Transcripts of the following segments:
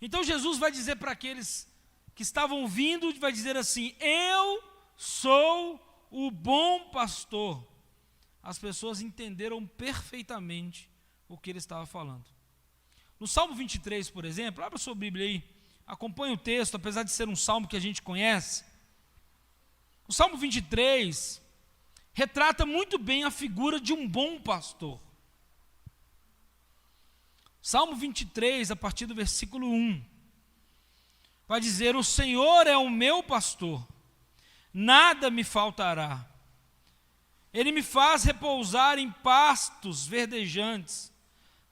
Então Jesus vai dizer para aqueles que estavam vindo, vai dizer assim: eu sou o bom pastor. As pessoas entenderam perfeitamente o que ele estava falando. No Salmo 23, por exemplo, abra sua Bíblia aí, acompanhe o texto, apesar de ser um salmo que a gente conhece. O Salmo 23 retrata muito bem a figura de um bom pastor. Salmo 23, a partir do versículo 1, vai dizer: o Senhor é o meu pastor, nada me faltará. Ele me faz repousar em pastos verdejantes,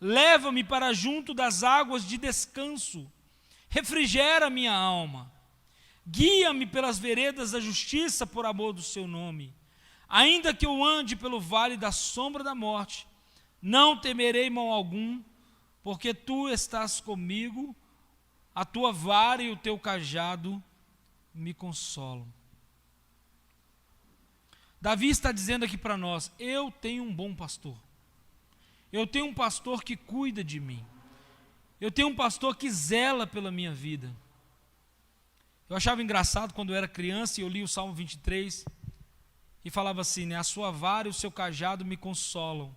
leva-me para junto das águas de descanso, refrigera minha alma, guia-me pelas veredas da justiça por amor do seu nome. Ainda que eu ande pelo vale da sombra da morte, não temerei mal algum, porque tu estás comigo, a tua vara e o teu cajado me consolam. Davi está dizendo aqui para nós: eu tenho um bom pastor. Eu tenho um pastor que cuida de mim. Eu tenho um pastor que zela pela minha vida. Eu achava engraçado quando eu era criança e eu li o Salmo 23 e falava assim, né? A sua vara e o seu cajado me consolam.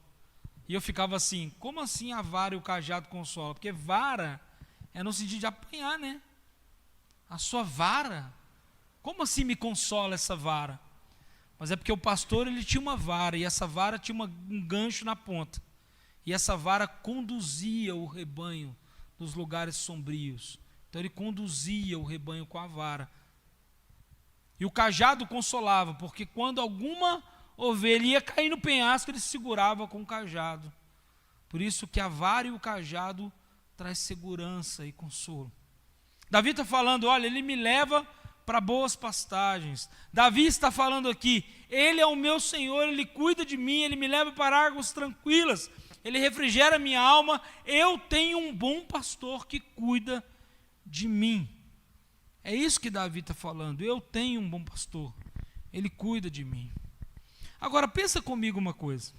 E eu ficava assim: como assim a vara e o cajado consolam? Porque vara é no sentido de apanhar, né? A sua vara? Como assim me consola essa vara? Mas é porque o pastor, ele tinha uma vara, e essa vara tinha um gancho na ponta. E essa vara conduzia o rebanho dos lugares sombrios. Então ele conduzia o rebanho com a vara. E o cajado consolava, porque quando alguma ovelha ia cair no penhasco, ele segurava com o cajado. Por isso que a vara e o cajado traz segurança e consolo. Davi está falando: olha, ele me leva para boas pastagens. Davi está falando aqui: ele é o meu Senhor, ele cuida de mim, ele me leva para águas tranquilas, ele refrigera minha alma. Eu tenho um bom pastor que cuida de mim. É isso que Davi está falando: eu tenho um bom pastor, ele cuida de mim. Agora pensa comigo uma coisa.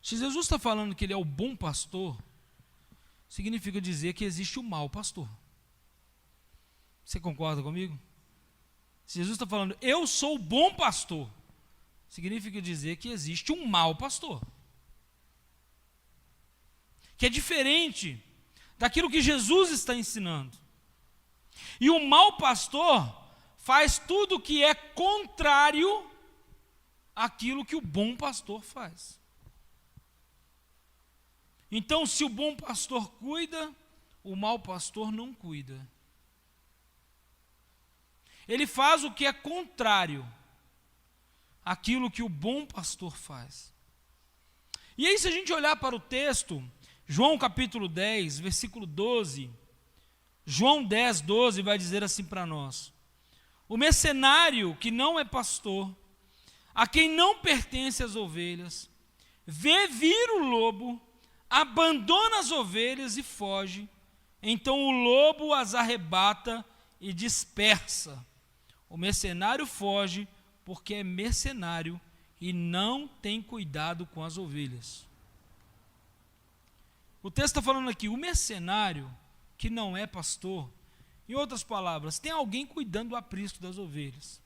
Se Jesus está falando que ele é o bom pastor, significa dizer que existe o mau pastor. Você concorda comigo? Se Jesus está falando eu sou o bom pastor, significa dizer que existe um mau pastor, que é diferente daquilo que Jesus está ensinando. E o mau pastor faz tudo que é contrário àquilo que o bom pastor faz. Então, se o bom pastor cuida, o mau pastor não cuida. Ele faz o que é contrário àquilo que o bom pastor faz. E aí, se a gente olhar para o texto, João capítulo 10, versículo 12, João 10, 12 vai dizer assim para nós: o mercenário que não é pastor, a quem não pertence as ovelhas, vê vir o lobo, abandona as ovelhas e foge. Então o lobo as arrebata e dispersa. O mercenário foge porque é mercenário e não tem cuidado com as ovelhas. O texto está falando aqui: o mercenário que não é pastor, em outras palavras, tem alguém cuidando do aprisco das ovelhas.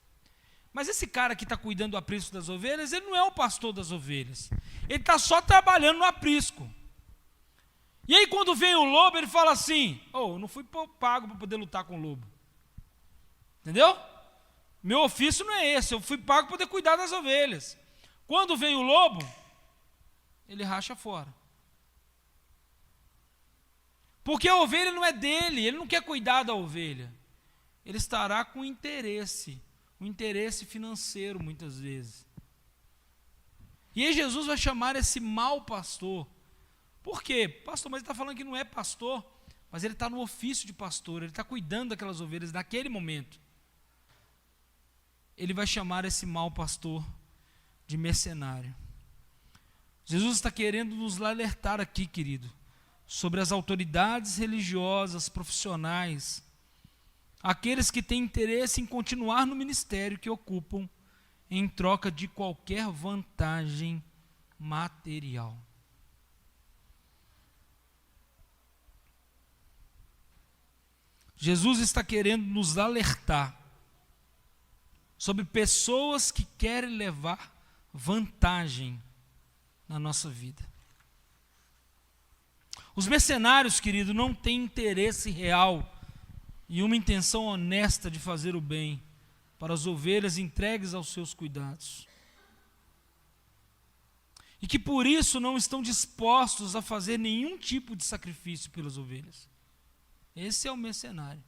Mas esse cara que está cuidando do aprisco das ovelhas, ele não é o pastor das ovelhas. Ele está só trabalhando no aprisco. E aí quando vem o lobo, ele fala assim: eu não fui pago para poder lutar com o lobo. Entendeu? Meu ofício não é esse, eu fui pago para poder cuidar das ovelhas. Quando vem o lobo, ele racha fora. Porque a ovelha não é dele, ele não quer cuidar da ovelha. Ele estará com interesse, um interesse financeiro muitas vezes. E aí Jesus vai chamar esse mau pastor. Por quê? Pastor, mas ele está falando que não é pastor, mas ele está no ofício de pastor, ele está cuidando daquelas ovelhas naquele momento. Ele vai chamar esse mau pastor de mercenário. Jesus está querendo nos alertar aqui, querido, sobre as autoridades religiosas, profissionais, aqueles que têm interesse em continuar no ministério que ocupam em troca de qualquer vantagem material. Jesus está querendo nos alertar sobre pessoas que querem levar vantagem na nossa vida. Os mercenários, querido, não têm interesse real e uma intenção honesta de fazer o bem para as ovelhas entregues aos seus cuidados. E que por isso não estão dispostos a fazer nenhum tipo de sacrifício pelas ovelhas. Esse é o mercenário.